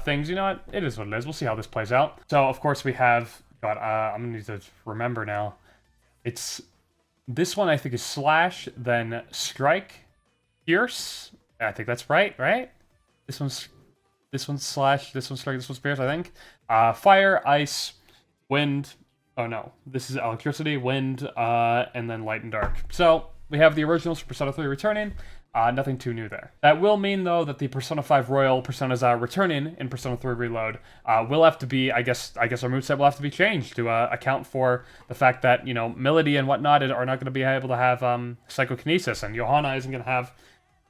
things. You know what? It is what it is. We'll see how this plays out. So, of course, we have... God, I'm going to need to remember now. It's... This one, I think, is Slash, then Strike, Pierce. I think that's right? This one's Slash, this one's Strike, this one's Pierce, I think. Fire, Ice, Wind... Oh no, this is Electricity, Wind, and then Light and Dark. So, we have the originals for Persona 3 returning. Nothing too new there. That will mean, though, that the Persona 5 Royal Personas returning in Persona 3 Reload will have to be, I guess our moveset will have to be changed to account for the fact that, you know, Melody and whatnot are not going to be able to have Psychokinesis, and Johanna isn't going to have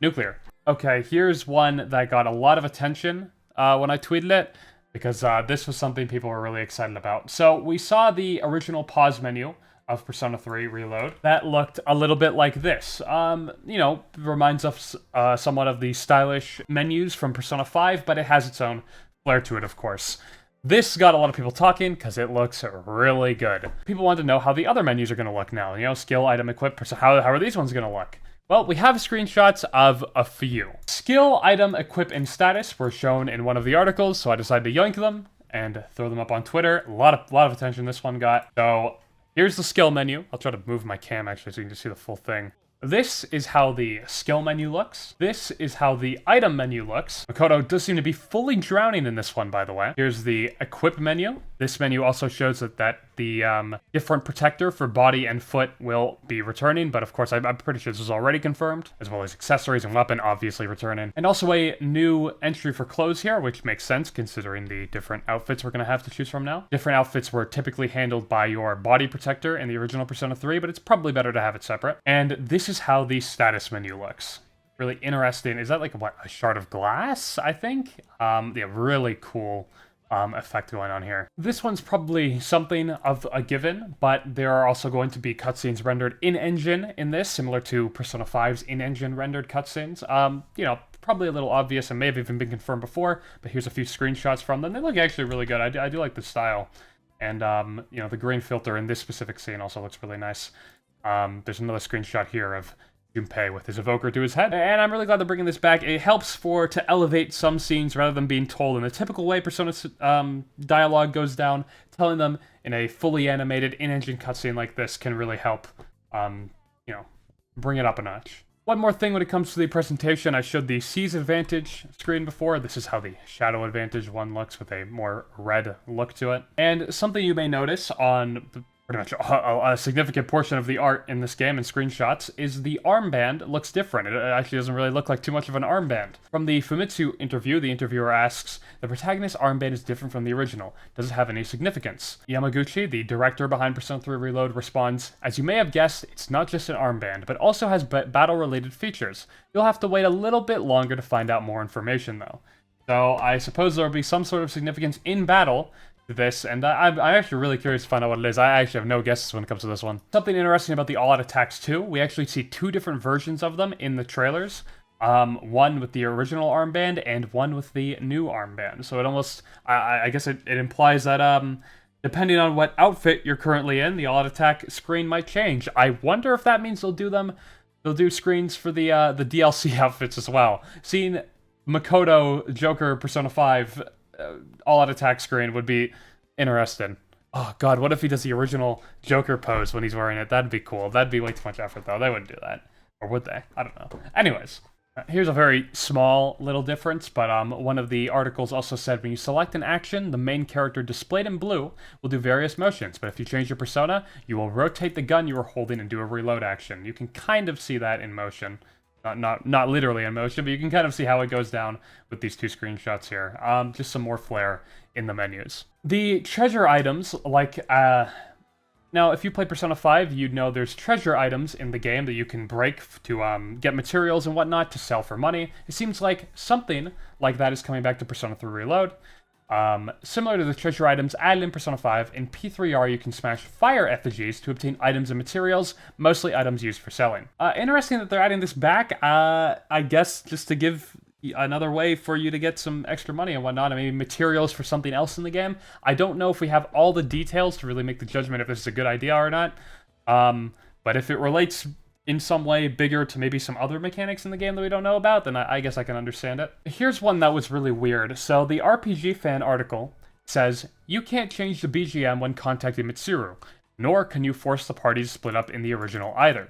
Nuclear. Okay, here's one that got a lot of attention when I tweeted it, because this was something people were really excited about. So, we saw the original pause menu of Persona 3 Reload. That looked a little bit like this. You know, reminds us somewhat of the stylish menus from Persona 5, but it has its own flair to it, of course. This got a lot of people talking because it looks really good. People want to know how the other menus are going to look now. You know, skill, item, equip, how are these ones going to look? Well, we have screenshots of a few. Skill, item, equip, and status were shown in one of the articles, so I decided to yoink them and throw them up on Twitter. A lot of attention this one got. So here's the skill menu. I'll try to move my cam actually so you can just see the full thing. This is how the skill menu looks. This is how the item menu looks. Makoto does seem to be fully drowning in this one, by the way. Here's the equip menu. This menu also shows that the different protector for body and foot will be returning, but of course I'm pretty sure this is already confirmed, as well as accessories and weapon obviously returning. And also a new entry for clothes here, which makes sense considering the different outfits we're going to have to choose from now. Different outfits were typically handled by your body protector in the original Persona 3, but it's probably better to have it separate. And this is how the status menu looks. Really interesting. Is that like what, a shard of glass, I think? Yeah, really cool effect going on here. This one's probably something of a given, but there are also going to be cutscenes rendered in-engine in this, similar to Persona 5's in-engine rendered cutscenes. You know, probably a little obvious and may have even been confirmed before, but here's a few screenshots from them. They look actually really good. I do like the style. And, you know, the green filter in this specific scene also looks really nice. There's another screenshot here of Junpei with his evoker to his head, and I'm really glad they're bringing this back. It helps to elevate some scenes rather than being told in the typical way Persona's dialogue goes down. Telling them in a fully animated in-engine cutscene like this can really help, you know, bring it up a notch. One more thing when it comes to the presentation, I showed the Seize Advantage screen before. This is how the Shadow Advantage one looks with a more red look to it. And something you may notice on pretty much a significant portion of the art in this game and screenshots is the armband looks different. It actually doesn't really look like too much of an armband. From the Famitsu interview, the interviewer asks, the protagonist's armband is different from the original. Does it have any significance? Yamaguchi, the director behind Persona 3 Reload, responds, as you may have guessed, it's not just an armband, but also has battle-related features. You'll have to wait a little bit longer to find out more information, though. So I suppose there will be some sort of significance in battle to this, and I'm actually really curious to find out what it is. I actually have no guesses when it comes to this one. Something interesting about the All-Out Attacks 2, we actually see 2 different versions of them in the trailers. One with the original armband and one with the new armband. So it almost, I guess it implies that depending on what outfit you're currently in, the All-Out Attack screen might change. I wonder if that means they'll do screens for the DLC outfits as well. Seeing Makoto Joker Persona 5 All-Out Attack screen would be interesting. Oh god, what if he does the original Joker pose when he's wearing it? That'd be cool. That'd be way too much effort though. They wouldn't do that. Or would they? I don't know. Anyways, here's a very small little difference, but one of the articles also said when you select an action, the main character displayed in blue will do various motions, but if you change your persona, you will rotate the gun you are holding and do a reload action. You can kind of see that in motion. Not literally in motion, but you can kind of see how it goes down with these 2 screenshots here. Just some more flair in the menus. The treasure items, like Now, if you play Persona 5, you'd know there's treasure items in the game that you can break to get materials and whatnot to sell for money. It seems like something like that is coming back to Persona 3 Reload. Similar to the treasure items added in Persona 5, in P3R you can smash fire effigies to obtain items and materials, mostly items used for selling. Interesting that they're adding this back, I guess just to give another way for you to get some extra money and whatnot, and maybe materials for something else in the game. I don't know if we have all the details to really make the judgment if this is a good idea or not, but if it relates in some way bigger to maybe some other mechanics in the game that we don't know about, then I guess I can understand it. Here's one that was really weird. So the RPG fan article says, you can't change the BGM when contacting Mitsuru, nor can you force the party to split up in the original either.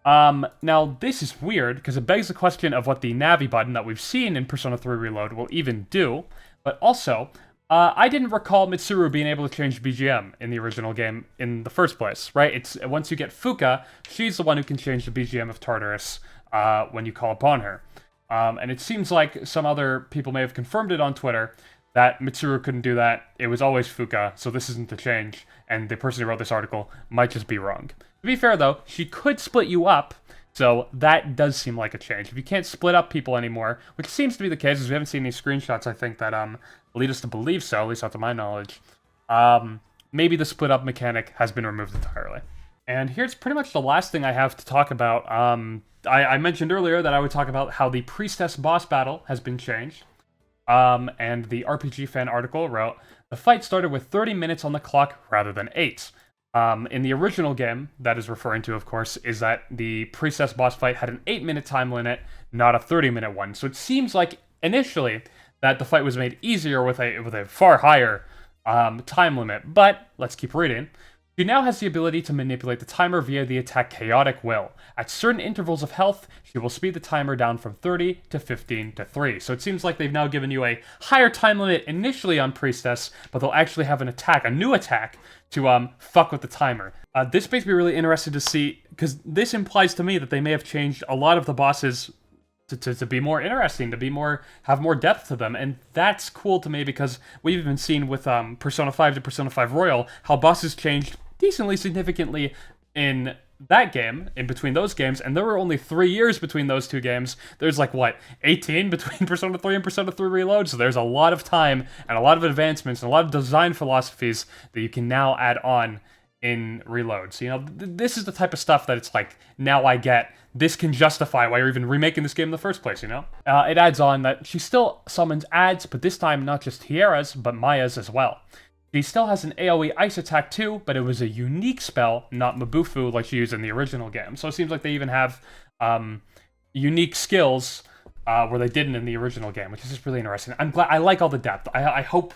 Now this is weird, because it begs the question of what the Navi button that we've seen in Persona 3 Reload will even do, but also, I didn't recall Mitsuru being able to change BGM in the original game in the first place, right? It's once you get Fuka, she's the one who can change the BGM of Tartarus when you call upon her. And it seems like some other people may have confirmed it on Twitter that Mitsuru couldn't do that. It was always Fuka, so this isn't the change, and the person who wrote this article might just be wrong. To be fair, though, she could split you up, so that does seem like a change. If you can't split up people anymore, which seems to be the case, as we haven't seen any screenshots, I think, that lead us to believe so, at least not to my knowledge, maybe the split up mechanic has been removed entirely. And here's pretty much the last thing I have to talk about. I mentioned earlier that I would talk about how the Priestess boss battle has been changed. And the RPG fan article wrote, the fight started with 30 minutes on the clock rather than 8. In the original game, that is referring to, of course, is that the Priestess boss fight had an 8-minute time limit, not a 30-minute one. So it seems like, initially, that the fight was made easier with a far higher time limit. But, let's keep reading. She now has the ability to manipulate the timer via the attack Chaotic Will. At certain intervals of health, she will speed the timer down from 30 to 15 to 3. So it seems like they've now given you a higher time limit initially on Priestess, but they'll actually have an attack, a new attack, to fuck with the timer. This makes me really interested to see, because this implies to me that they may have changed a lot of the bosses to be more interesting, have more depth to them, and that's cool to me because we've been seeing with Persona 5 to Persona 5 Royal how bosses changed decently significantly in that game, in between those games, and there were only 3 years between those two games. There's like, what, 18 between Persona 3 and Persona 3 Reload? So there's a lot of time, and a lot of advancements, and a lot of design philosophies that you can now add on in Reload. So, you know, this is the type of stuff that it's like, now I get, this can justify why you're even remaking this game in the first place, you know? It adds on that she still summons ads, but this time not just Hiera's, but Maya's as well. She still has an AoE ice attack too, but it was a unique spell, not Mabufu like she used in the original game. So it seems like they even have unique skills where they didn't in the original game, which is just really interesting. I'm glad, I like all the depth. I hope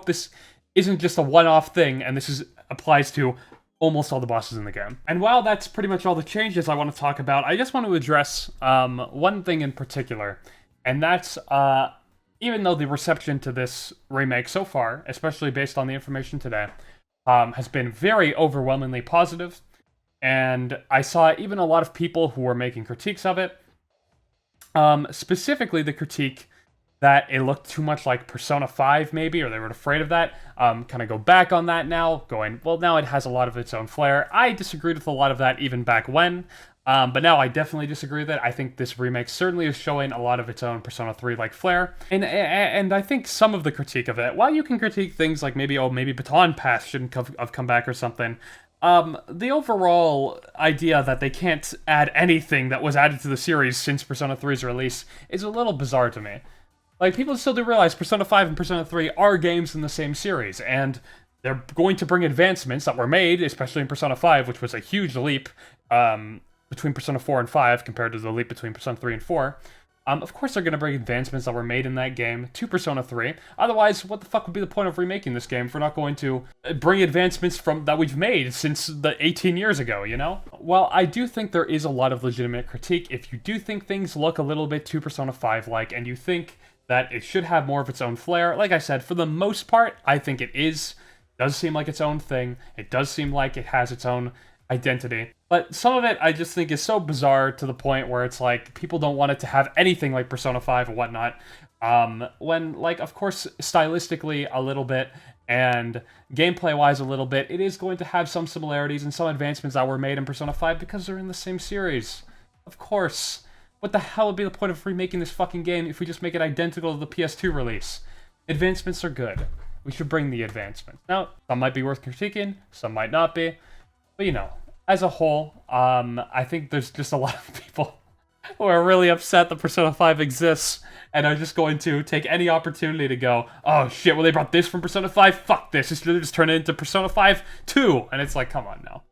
this isn't just a one-off thing, and this applies to almost all the bosses in the game. And while that's pretty much all the changes I want to talk about, I just want to address one thing in particular, and that's even though the reception to this remake so far, especially based on the information today, has been very overwhelmingly positive, and I saw even a lot of people who were making critiques of it, specifically the critique that it looked too much like Persona 5 maybe, or they were afraid of that, kind of go back on that now, going, well, now it has a lot of its own flair. I disagreed with a lot of that even back when, but now I definitely disagree with it. I think this remake certainly is showing a lot of its own Persona 3-like flair, and I think some of the critique of it, while you can critique things like maybe Baton Pass shouldn't have come back or something, the overall idea that they can't add anything that was added to the series since Persona 3's release is a little bizarre to me. Like, people still do realize Persona 5 and Persona 3 are games in the same series, and they're going to bring advancements that were made, especially in Persona 5, which was a huge leap between Persona 4 and 5 compared to the leap between Persona 3 and 4. Of course they're going to bring advancements that were made in that game to Persona 3. Otherwise, what the fuck would be the point of remaking this game if we're not going to bring advancements that we've made since the 18 years ago, you know? While I do think there is a lot of legitimate critique, if you do think things look a little bit too Persona 5-like, and you think that it should have more of its own flair, like I said, for the most part, I think it is. It does seem like its own thing. It does seem like it has its own identity. But some of it I just think is so bizarre to the point where it's like, people don't want it to have anything like Persona 5 and whatnot. When, like, of course, stylistically a little bit, and gameplay-wise a little bit, it is going to have some similarities and some advancements that were made in Persona 5 because they're in the same series. Of course. What the hell would be the point of remaking this fucking game if we just make it identical to the PS2 release? Advancements are good. We should bring the advancements. Now, some might be worth critiquing, some might not be. But, you know, as a whole, I think there's just a lot of people who are really upset that Persona 5 exists and are just going to take any opportunity to go, oh shit, well they brought this from Persona 5? Fuck this. They're just turn it into Persona 5 2. And it's like, come on now.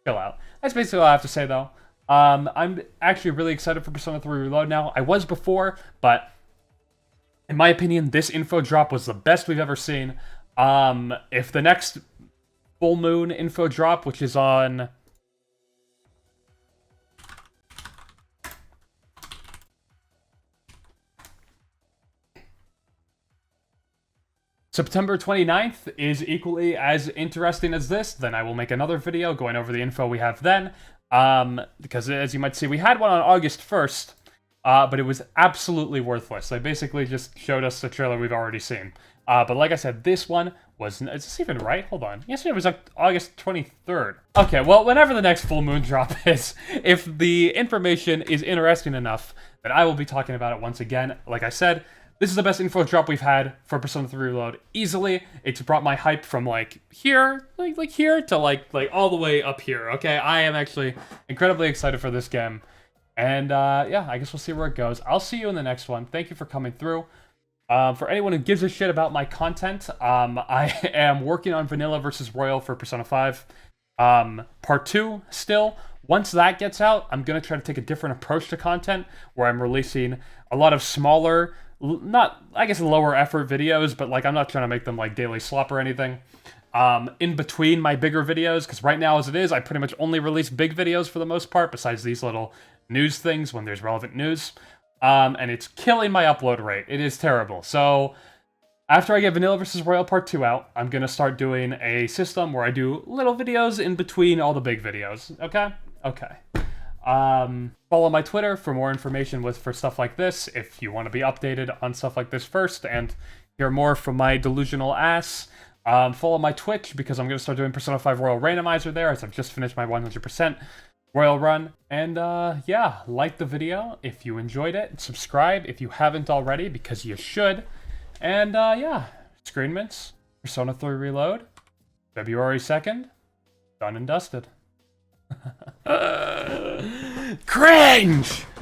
Chill out. That's basically all I have to say, though. I'm actually really excited for Persona 3 Reload now. I was before, but in my opinion, this info drop was the best we've ever seen. If the next full moon info drop, which is on September 29th, is equally as interesting as this, then I will make another video going over the info we have then. Because as you might see, we had one on August 1st, but it was absolutely worthless. They basically just showed us the trailer we've already seen. But like I said, this one was... Is this even right? Hold on. Yesterday was August 23rd. Okay, well, whenever the next full moon drop is, if the information is interesting enough, then I will be talking about it once again. Like I said, this is the best info drop we've had for Persona 3 Reload. Easily, it's brought my hype from, like, here, like here, to, like all the way up here, okay? I am actually incredibly excited for this game. And, yeah, I guess we'll see where it goes. I'll see you in the next one. Thank you for coming through. For anyone who gives a shit about my content, I am working on Vanilla vs. Royal for Persona 5. Part 2, still. Once that gets out, I'm going to try to take a different approach to content, where I'm releasing a lot of smaller... not, I guess, lower effort videos, but, like, I'm not trying to make them, like, daily slop or anything. In between my bigger videos, because right now, as it is, I pretty much only release big videos for the most part, besides these little news things when there's relevant news. And it's killing my upload rate. It is terrible. So, after I get Vanilla vs. Royal Part 2 out, I'm going to start doing a system where I do little videos in between all the big videos. Okay? Okay. Follow my Twitter for more information for stuff like this, if you want to be updated on stuff like this first and hear more from my delusional ass. Follow my Twitch, because I'm going to start doing Persona 5 Royal Randomizer there, as I've just finished my 100% Royal run. And, yeah, like the video if you enjoyed it. Subscribe if you haven't already, because you should. And, yeah, Screenments, Persona 3 Reload, February 2nd, done and dusted. Cringe!